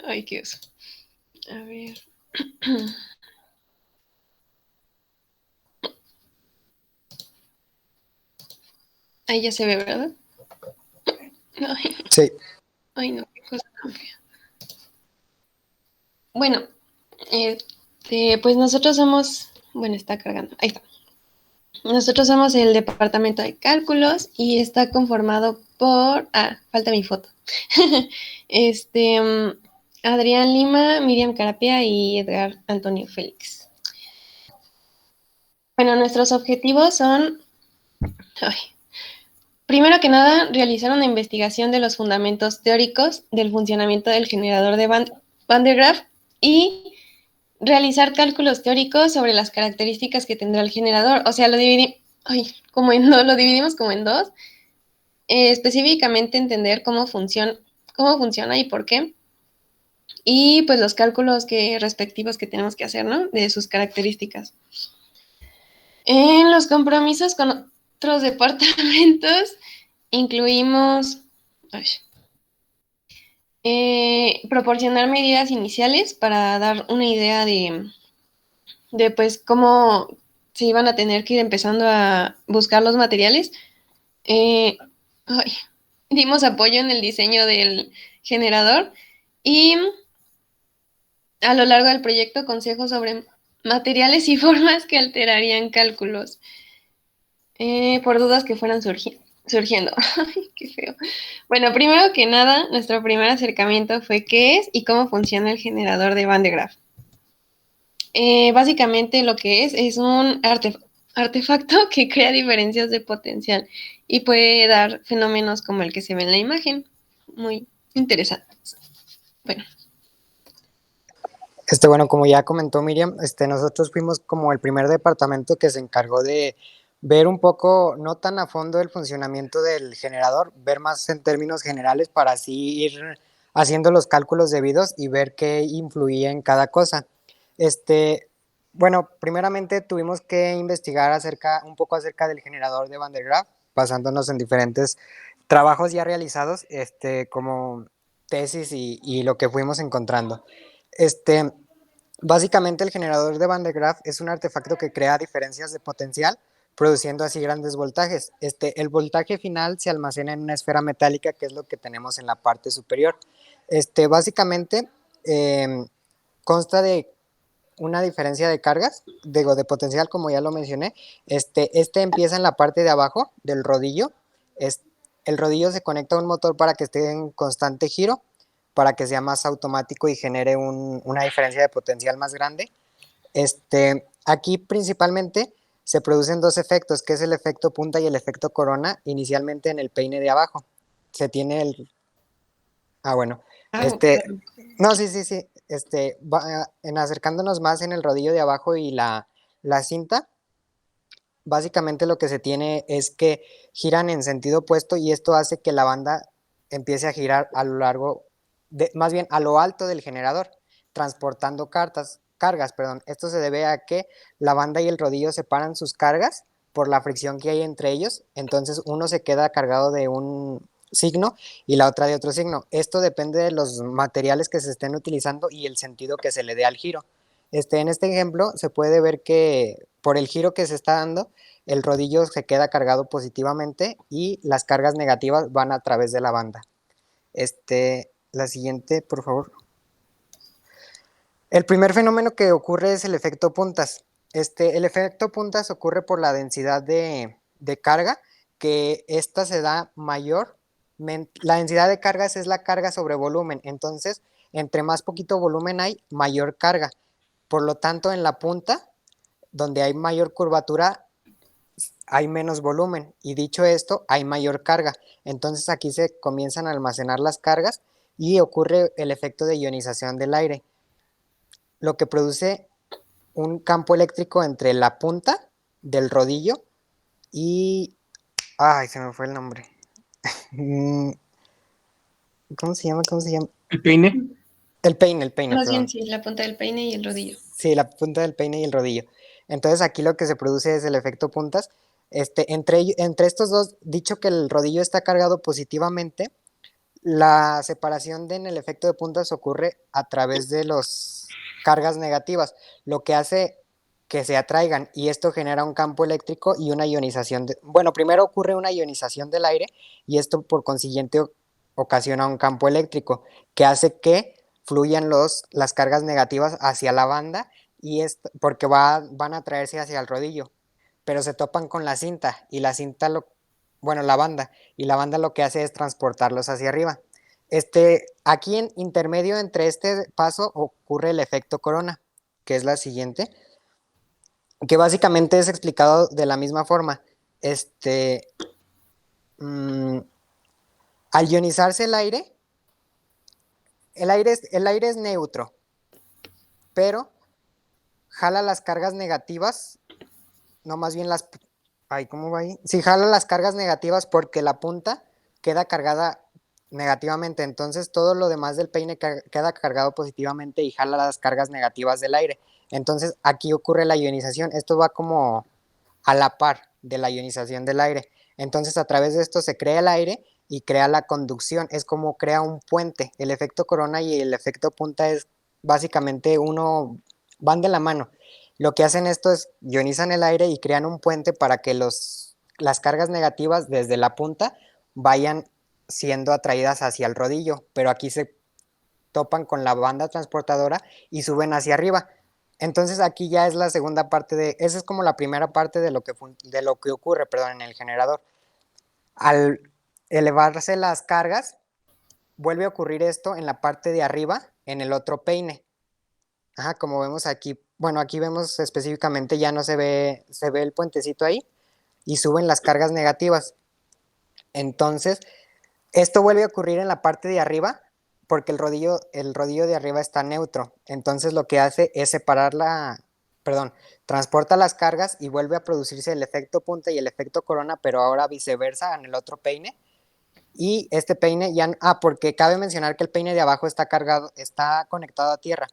Ay, qué oso. A ver. Ahí ya se ve, ¿verdad? Ay, Sí. ay no, qué cosa tan fea. Bueno, pues nosotros somos, bueno, está cargando, ahí está. Nosotros somos el departamento de cálculos y está conformado por, falta mi foto. este, Adrián Lima, Miriam Carapia y Edgar Antonio Félix. Bueno, nuestros objetivos son, ay, primero que nada, realizar una investigación de los fundamentos teóricos del funcionamiento del generador de Van de Graaff y realizar cálculos teóricos sobre las características que tendrá el generador. O sea, lo dividimos como en dos. Específicamente entender cómo funciona y por qué. Y pues los cálculos respectivos que tenemos que hacer, ¿no? De sus características. En los compromisos con otros departamentos incluimos ay, proporcionar medidas iniciales para dar una idea de pues cómo se iban a tener que ir empezando a buscar los materiales. Eh, ay, dimos apoyo en el diseño del generador y a lo largo del proyecto consejos sobre materiales y formas que alterarían cálculos por dudas que fueran surgiendo. Ay, qué feo. Bueno, primero que nada, nuestro primer acercamiento fue qué es y cómo funciona el generador de Van de Graaff. Básicamente lo que es un artefacto que crea diferencias de potencial y puede dar fenómenos como el que se ve en la imagen. Muy interesante. Bueno. Bueno, como ya comentó Miriam, nosotros fuimos como el primer departamento que se encargó de ver un poco, no tan a fondo el funcionamiento del generador, ver más en términos generales para así ir haciendo los cálculos debidos y ver qué influía en cada cosa. Bueno, primeramente tuvimos que investigar un poco acerca del generador de Van der Graaf, basándonos en diferentes trabajos ya realizados, como tesis y lo que fuimos encontrando. Básicamente el generador de Van de Graaff es un artefacto que crea diferencias de potencial, produciendo así grandes voltajes. El voltaje final se almacena en una esfera metálica, que es lo que tenemos en la parte superior. Básicamente consta de una diferencia de cargas, de potencial, como ya lo mencioné. Empieza en la parte de abajo del rodillo. El rodillo se conecta a un motor para que esté en constante giro, para que sea más automático y genere una diferencia de potencial más grande. Aquí principalmente se producen dos efectos, que es el efecto punta y el efecto corona, inicialmente en el peine de abajo. Se tiene el... Ah, bueno. Claro. No, sí, sí, sí. En acercándonos más en el rodillo de abajo y la cinta, básicamente lo que se tiene es que giran en sentido opuesto y esto hace que la banda empiece a girar a lo largo, más bien a lo alto del generador, transportando cargas, perdón. Esto se debe a que la banda y el rodillo separan sus cargas por la fricción que hay entre ellos, entonces uno se queda cargado de un signo y la otra de otro signo. Esto depende de los materiales que se estén utilizando y el sentido que se le dé al giro. En este ejemplo se puede ver que por el giro que se está dando, el rodillo se queda cargado positivamente y las cargas negativas van a través de la banda. La siguiente, por favor. El primer fenómeno que ocurre es el efecto puntas. El efecto puntas ocurre por la densidad de carga, que esta se da mayor. La densidad de cargas es la carga sobre volumen, entonces entre más poquito volumen hay, mayor carga. Por lo tanto, en la punta, donde hay mayor curvatura, hay menos volumen y dicho esto, hay mayor carga. Entonces aquí se comienzan a almacenar las cargas y ocurre el efecto de ionización del aire, lo que produce un campo eléctrico entre la punta del rodillo y... Ay, se me fue el nombre. ¿Cómo se llama? ¿Cómo se llama? El peine. El peine, Más bien, perdón. sí, la punta del peine y el rodillo. Sí, la punta del peine y el rodillo. Entonces aquí lo que se produce es el efecto puntas. Entre estos dos, dicho que el rodillo está cargado positivamente, La separación en el efecto de puntas ocurre a través de las cargas negativas, lo que hace que se atraigan, y esto genera un campo eléctrico y una ionización. Bueno, primero ocurre una ionización del aire y esto por consiguiente ocasiona un campo eléctrico que hace que fluyan las cargas negativas hacia la banda y porque van a traerse hacia el rodillo, pero se topan con la cinta y la cinta bueno, la banda, y la banda lo que hace es transportarlos hacia arriba. Aquí en intermedio entre este paso ocurre el efecto corona, que es la siguiente, que básicamente es explicado de la misma forma. Mmm, Al ionizarse el aire es neutro, pero jala las cargas negativas, no más bien las... Ay, ¿cómo va ahí? Sí, jala las cargas negativas porque la punta queda cargada negativamente, entonces todo lo demás del peine queda cargado positivamente y jala las cargas negativas del aire. Entonces aquí ocurre la ionización, esto va como a la par de la ionización del aire. Entonces a través de esto se crea el aire y crea la conducción, es como crea un puente. El efecto corona y el efecto punta es básicamente van de la mano. Lo que hacen esto es ionizan el aire y crean un puente para que las cargas negativas desde la punta vayan siendo atraídas hacia el rodillo, pero aquí se topan con la banda transportadora y suben hacia arriba. Entonces aquí ya es la segunda parte esa es como la primera parte de lo que ocurre, perdón, en el generador. Al elevarse las cargas, vuelve a ocurrir esto en la parte de arriba, en el otro peine. Ajá, como vemos aquí, bueno, aquí vemos específicamente ya no se ve el puentecito ahí y suben las cargas negativas. Entonces, esto vuelve a ocurrir en la parte de arriba porque el rodillo de arriba está neutro. Entonces lo que hace es transporta las cargas y vuelve a producirse el efecto punta y el efecto corona, pero ahora viceversa en el otro peine. Y este peine porque cabe mencionar que el peine de abajo está conectado a tierra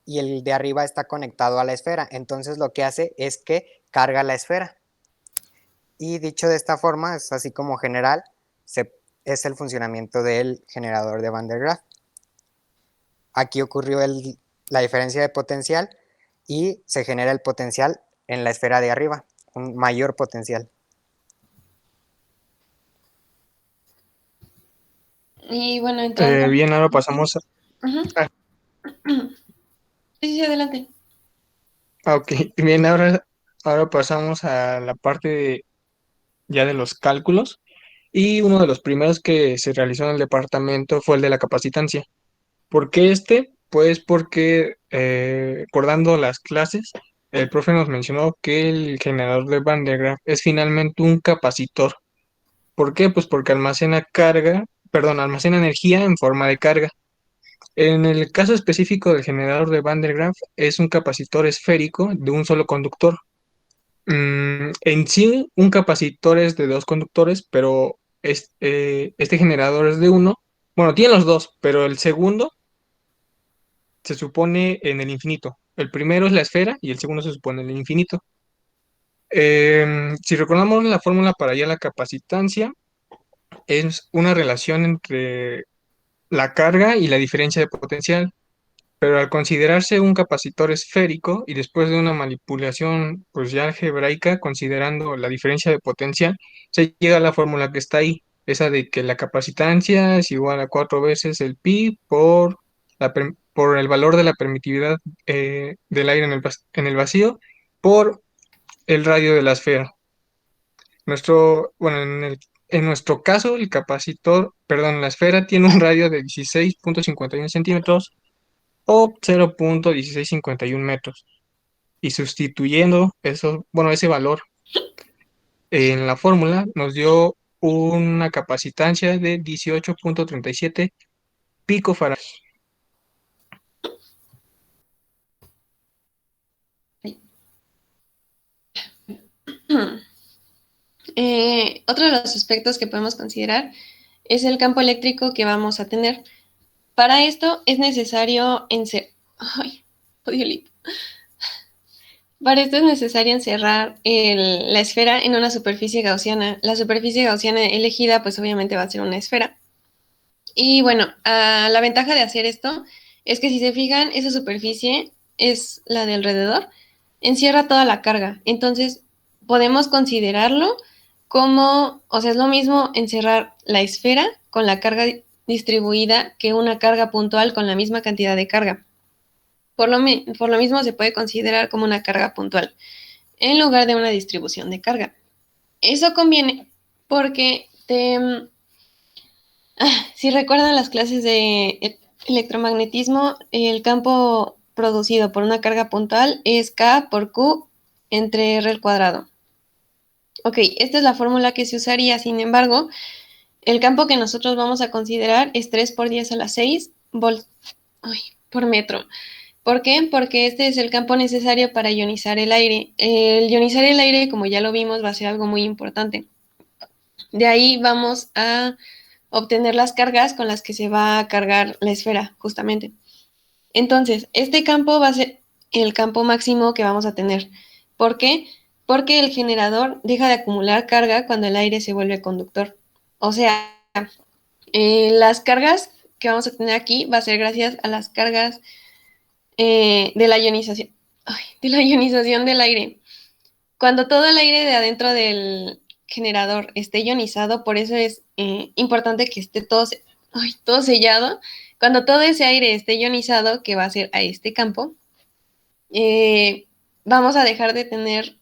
y el de arriba está conectado a la esfera. Entonces lo que hace es que carga la esfera. Y dicho de esta forma, es así como general, es el funcionamiento del generador de Van der Graaf. Aquí ocurrió la diferencia de potencial y se genera el potencial en la esfera de arriba, un mayor potencial. Y bueno, entrando... Bien, ahora pasamos a... Uh-huh. Ah, Sí, adelante. ok, bien, ahora pasamos a la parte ya de los cálculos. Y uno de los primeros que se realizó en el departamento fue el de la capacitancia. ¿Por qué este? Pues porque, recordando las clases, el profe nos mencionó que el generador de Van de Graaff es finalmente un capacitor. ¿Por qué? Pues porque almacena energía en forma de carga. En el caso específico del generador de Van der Graaf, es un capacitor esférico de un solo conductor. En sí, un capacitor es de dos conductores, pero este generador es de uno. Bueno, tiene los dos, pero el segundo se supone en el infinito. El primero es la esfera y el segundo se supone en el infinito. Si recordamos la fórmula para hallar la capacitancia, es una relación entre la carga y la diferencia de potencial. Pero al considerarse un capacitor esférico y después de una manipulación pues ya algebraica, considerando la diferencia de potencial, se llega a la fórmula que está ahí, esa de que la capacitancia es igual a cuatro veces el pi por el valor de la permitividad del aire en el vacío por el radio de la esfera. Bueno, en nuestro caso, la esfera tiene un radio de 16,51 centímetros o 0,1651 metros. Y sustituyendo ese valor en la fórmula, nos dio una capacitancia de 18,37 picofarads. Otro de los aspectos que podemos considerar es el campo eléctrico que vamos a tener. Para esto es necesario encerrar la esfera en una superficie gaussiana. La superficie gaussiana elegida pues obviamente va a ser una esfera. Y bueno, la ventaja de hacer esto es que si se fijan, esa superficie es la de alrededor, encierra toda la carga. Entonces, podemos considerarlo como, o sea, es lo mismo encerrar la esfera con la carga distribuida que una carga puntual con la misma cantidad de carga. Por lo mismo se puede considerar como una carga puntual en lugar de una distribución de carga. Eso conviene porque si recuerdan las clases de electromagnetismo, el campo producido por una carga puntual es K por Q entre R al cuadrado. Ok, esta es la fórmula que se usaría, sin embargo, el campo que nosotros vamos a considerar es 3 por 10 a la 6 volts por metro. ¿Por qué? Porque este es el campo necesario para ionizar el aire. El ionizar el aire, como ya lo vimos, va a ser algo muy importante. De ahí vamos a obtener las cargas con las que se va a cargar la esfera, justamente. Entonces, este campo va a ser el campo máximo que vamos a tener. ¿Por qué? Porque el generador deja de acumular carga cuando el aire se vuelve conductor. O sea, las cargas que vamos a tener aquí va a ser gracias a las cargas de la ionización, de la ionización del aire. Cuando todo el aire de adentro del generador esté ionizado, por eso es importante que esté todo sellado. Cuando todo ese aire esté ionizado, que va a ser a este campo, vamos a dejar de tener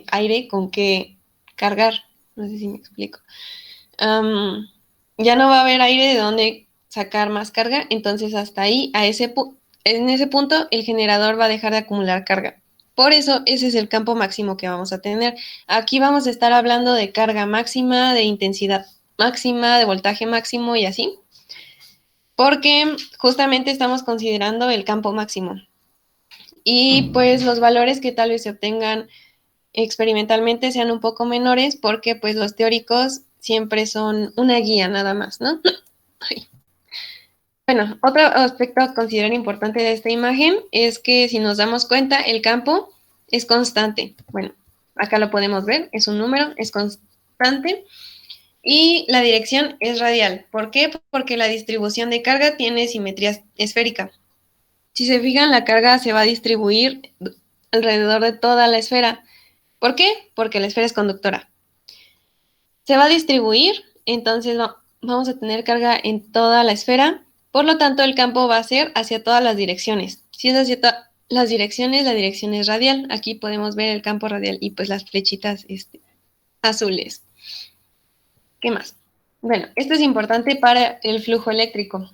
aire con que cargar. No sé si me explico. Ya no va a haber aire de donde sacar más carga, entonces hasta ahí, en ese punto, el generador va a dejar de acumular carga. Por eso, ese es el campo máximo que vamos a tener. Aquí vamos a estar hablando de carga máxima, de intensidad máxima, de voltaje máximo y así, porque justamente estamos considerando el campo máximo. Y pues los valores que tal vez se obtengan experimentalmente sean un poco menores porque pues los teóricos siempre son una guía nada más, ¿no? Bueno, otro aspecto a considerar importante de esta imagen es que si nos damos cuenta, el campo es constante. Bueno, acá lo podemos ver, es un número, es constante. Y la dirección es radial. ¿Por qué? Porque la distribución de carga tiene simetría esférica. Si se fijan, la carga se va a distribuir alrededor de toda la esfera. ¿Por qué? Porque la esfera es conductora. Se va a distribuir, entonces vamos a tener carga en toda la esfera. Por lo tanto, el campo va a ser hacia todas las direcciones. Si es hacia todas las direcciones, la dirección es radial. Aquí podemos ver el campo radial y pues las flechitas azules. ¿Qué más? Bueno, esto es importante para el flujo eléctrico.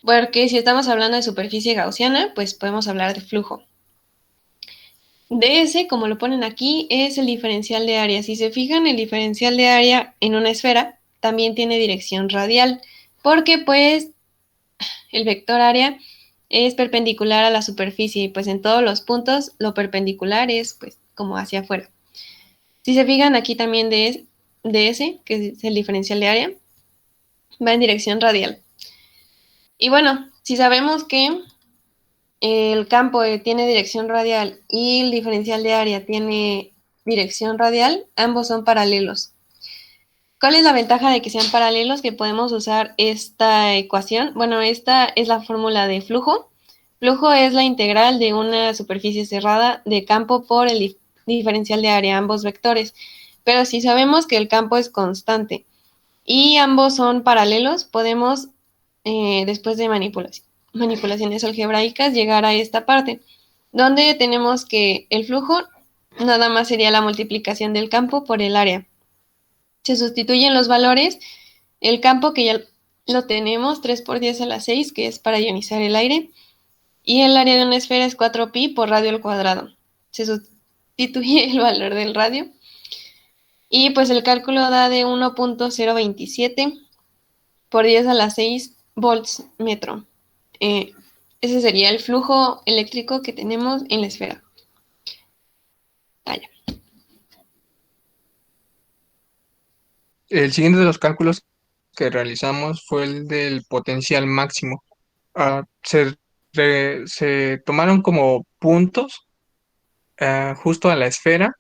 Porque si estamos hablando de superficie gaussiana, pues podemos hablar de flujo. ds, como lo ponen aquí, es el diferencial de área. Si se fijan, el diferencial de área en una esfera también tiene dirección radial, porque pues el vector área es perpendicular a la superficie y pues en todos los puntos lo perpendicular es pues como hacia afuera. Si se fijan, aquí también ds, que es el diferencial de área, va en dirección radial. Y bueno, si sabemos que el campo tiene dirección radial y el diferencial de área tiene dirección radial, ambos son paralelos. ¿Cuál es la ventaja de que sean paralelos? Que podemos usar esta ecuación. Bueno, esta es la fórmula de flujo. Flujo es la integral de una superficie cerrada de campo por el diferencial de área, ambos vectores. Pero si sabemos que el campo es constante y ambos son paralelos, podemos, después de manipulaciones algebraicas, llegar a esta parte, donde tenemos que el flujo nada más sería la multiplicación del campo por el área. Se sustituyen los valores, el campo que ya lo tenemos, 3 por 10 a la 6, que es para ionizar el aire, y el área de una esfera es 4pi por radio al cuadrado. Se sustituye el valor del radio. Y pues el cálculo da de 1.027 por 10 a la 6 volts metro. Ese sería el flujo eléctrico que tenemos en la esfera. Vaya. El siguiente de los cálculos que realizamos fue el del potencial máximo. Se tomaron como puntos justo a la esfera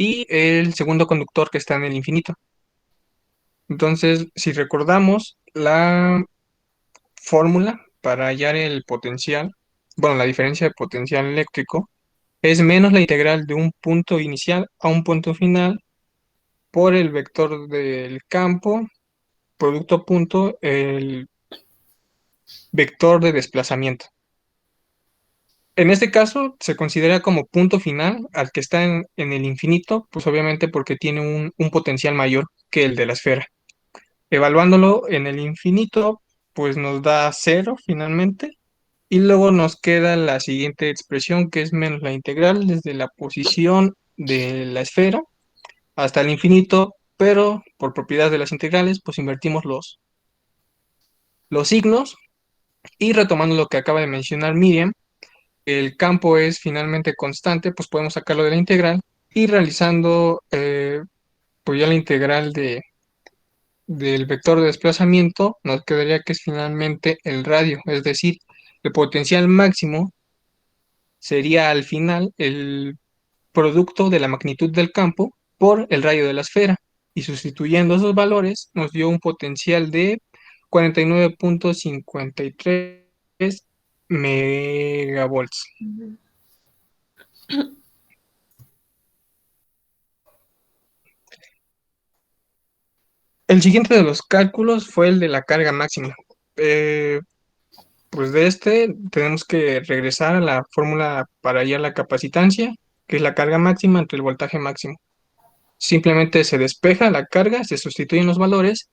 y el segundo conductor que está en el infinito. Entonces, si recordamos la fórmula para hallar el potencial, bueno, la diferencia de potencial eléctrico, es menos la integral de un punto inicial a un punto final por el vector del campo, producto punto, el vector de desplazamiento. En este caso, se considera como punto final al que está en el infinito, pues obviamente porque tiene un potencial mayor que el de la esfera. Evaluándolo en el infinito, pues nos da cero finalmente. Y luego nos queda la siguiente expresión, que es menos la integral desde la posición de la esfera hasta el infinito, pero por propiedad de las integrales, pues invertimos los signos. Y retomando lo que acaba de mencionar Miriam, el campo es finalmente constante, pues podemos sacarlo de la integral y realizando pues ya la integral del vector de desplazamiento, nos quedaría que es finalmente el radio, es decir, el potencial máximo sería al final el producto de la magnitud del campo por el radio de la esfera. Y sustituyendo esos valores nos dio un potencial de 49,53 megavolts. El siguiente de los cálculos fue el de la carga máxima. Eh, pues de este tenemos que regresar a la fórmula para hallar la capacitancia, que es la carga máxima entre el voltaje máximo. Simplemente se despeja la carga, se sustituyen los valores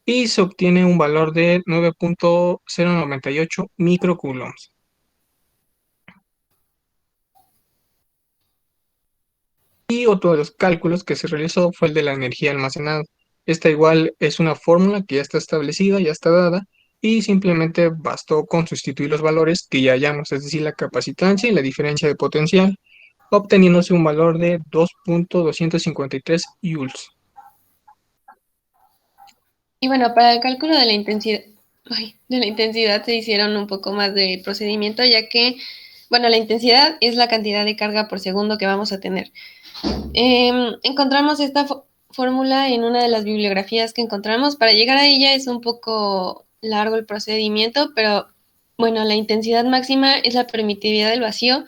y se obtiene un valor de 9,098 microcoulombs. Y otro de los cálculos que se realizó fue el de la energía almacenada. Esta igual es una fórmula que ya está establecida, ya está dada, y simplemente bastó con sustituir los valores que ya hallamos, es decir, la capacitancia y la diferencia de potencial, obteniéndose un valor de 2,253 joules. Y bueno, para el cálculo de la intensidad se hicieron un poco más de procedimiento, ya que, bueno, la intensidad es la cantidad de carga por segundo que vamos a tener. Encontramos esta fórmula en una de las bibliografías que encontramos. Para llegar a ella es un poco largo el procedimiento, pero bueno, la intensidad máxima es la permitividad del vacío.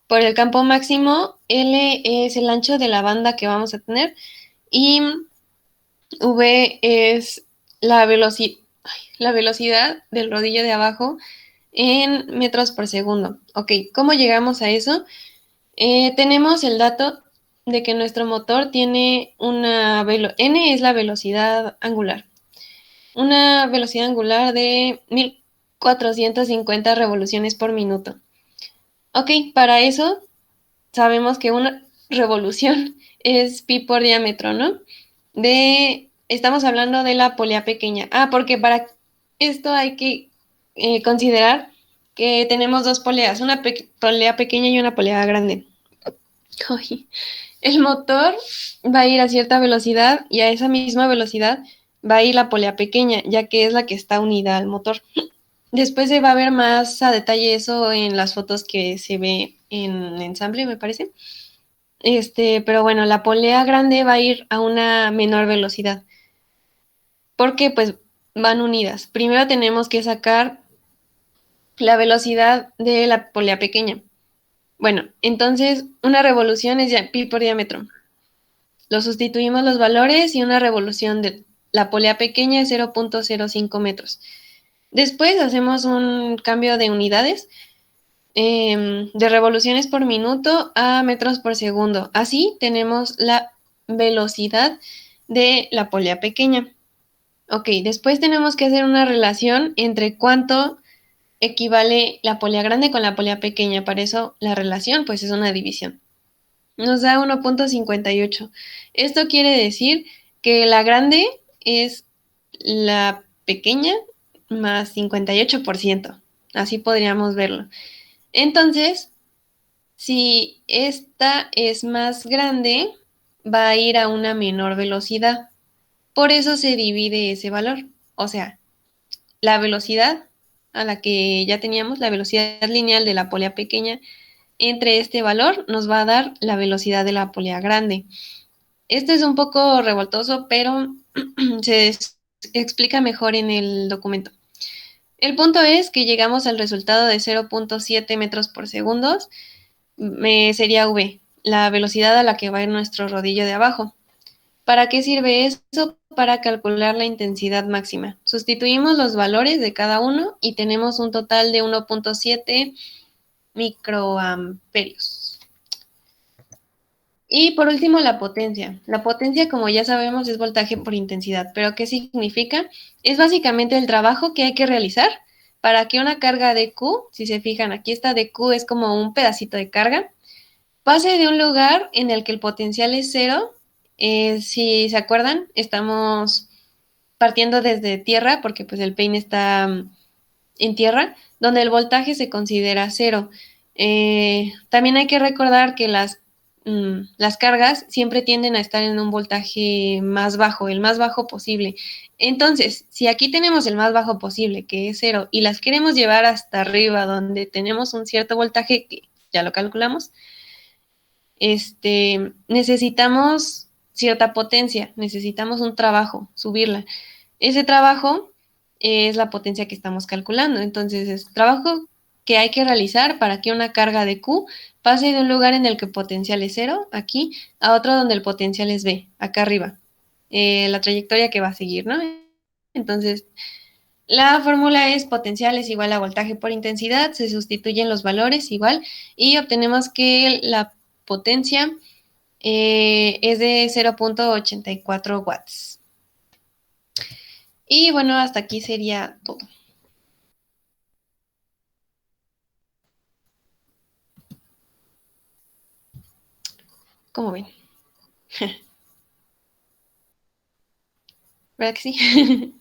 Por el campo máximo, L es el ancho de la banda que vamos a tener y V es la velocidad del rodillo de abajo en metros por segundo. Ok, ¿cómo llegamos a eso? Tenemos el dato de que nuestro motor tiene N es la velocidad angular. Una velocidad angular de 1450 revoluciones por minuto. Ok, para eso sabemos que una revolución es pi por diámetro, ¿no? Estamos hablando de la polea pequeña. Porque para esto hay que considerar que tenemos dos poleas, una polea pequeña y una polea grande. El motor va a ir a cierta velocidad y a esa misma velocidad va a ir la polea pequeña, ya que es la que está unida al motor. Después se va a ver más a detalle eso en las fotos que se ve en ensamble, me parece. Pero bueno, la polea grande va a ir a una menor velocidad, porque pues van unidas. Primero tenemos que sacar la velocidad de la polea pequeña. Bueno, entonces una revolución es pi por diámetro. Lo sustituimos los valores y una revolución de la polea pequeña es 0,05 metros. Después hacemos un cambio de unidades de revoluciones por minuto a metros por segundo. Así tenemos la velocidad de la polea pequeña. Ok, después tenemos que hacer una relación entre cuánto equivale la polea grande con la polea pequeña. Para eso la relación pues es una división. Nos da 1,58. Esto quiere decir que la grande es la pequeña más 58%. Así podríamos verlo. Entonces, si esta es más grande, va a ir a una menor velocidad. Por eso se divide ese valor. O sea, la velocidad a la que ya teníamos, la velocidad lineal de la polea pequeña, entre este valor nos va a dar la velocidad de la polea grande. Esto es un poco revoltoso, pero explica mejor en el documento. El punto es que llegamos al resultado de 0.7 metros por segundo, sería v, la velocidad a la que va a ir nuestro rodillo de abajo. ¿Para qué sirve eso? Para calcular la intensidad máxima. Sustituimos los valores de cada uno y tenemos un total de 1.7 microamperios. Y por último, la potencia. La potencia, como ya sabemos, es voltaje por intensidad. ¿Pero qué significa? Es básicamente el trabajo que hay que realizar para que una carga de Q, si se fijan, aquí esta de Q es como un pedacito de carga, pase de un lugar en el que el potencial es cero. Si se acuerdan, estamos partiendo desde tierra, porque pues el peine está en tierra, donde el voltaje se considera cero. También hay que recordar que las cargas siempre tienden a estar en un voltaje más bajo, el más bajo posible. Entonces, si aquí tenemos el más bajo posible, que es cero, y las queremos llevar hasta arriba, donde tenemos un cierto voltaje, que ya lo calculamos, necesitamos cierta potencia, necesitamos un trabajo, subirla. Ese trabajo es la potencia que estamos calculando. Entonces, es trabajo que hay que realizar para que una carga de Q pase de un lugar en el que el potencial es cero, aquí, a otro donde el potencial es B, acá arriba. La trayectoria que va a seguir, ¿no? Entonces, la fórmula es potencial es igual a voltaje por intensidad, se sustituyen los valores igual y obtenemos que la potencia es de 0.84 watts. Y bueno, hasta aquí sería todo. ¿Cómo ven? ¿Verdad que sí?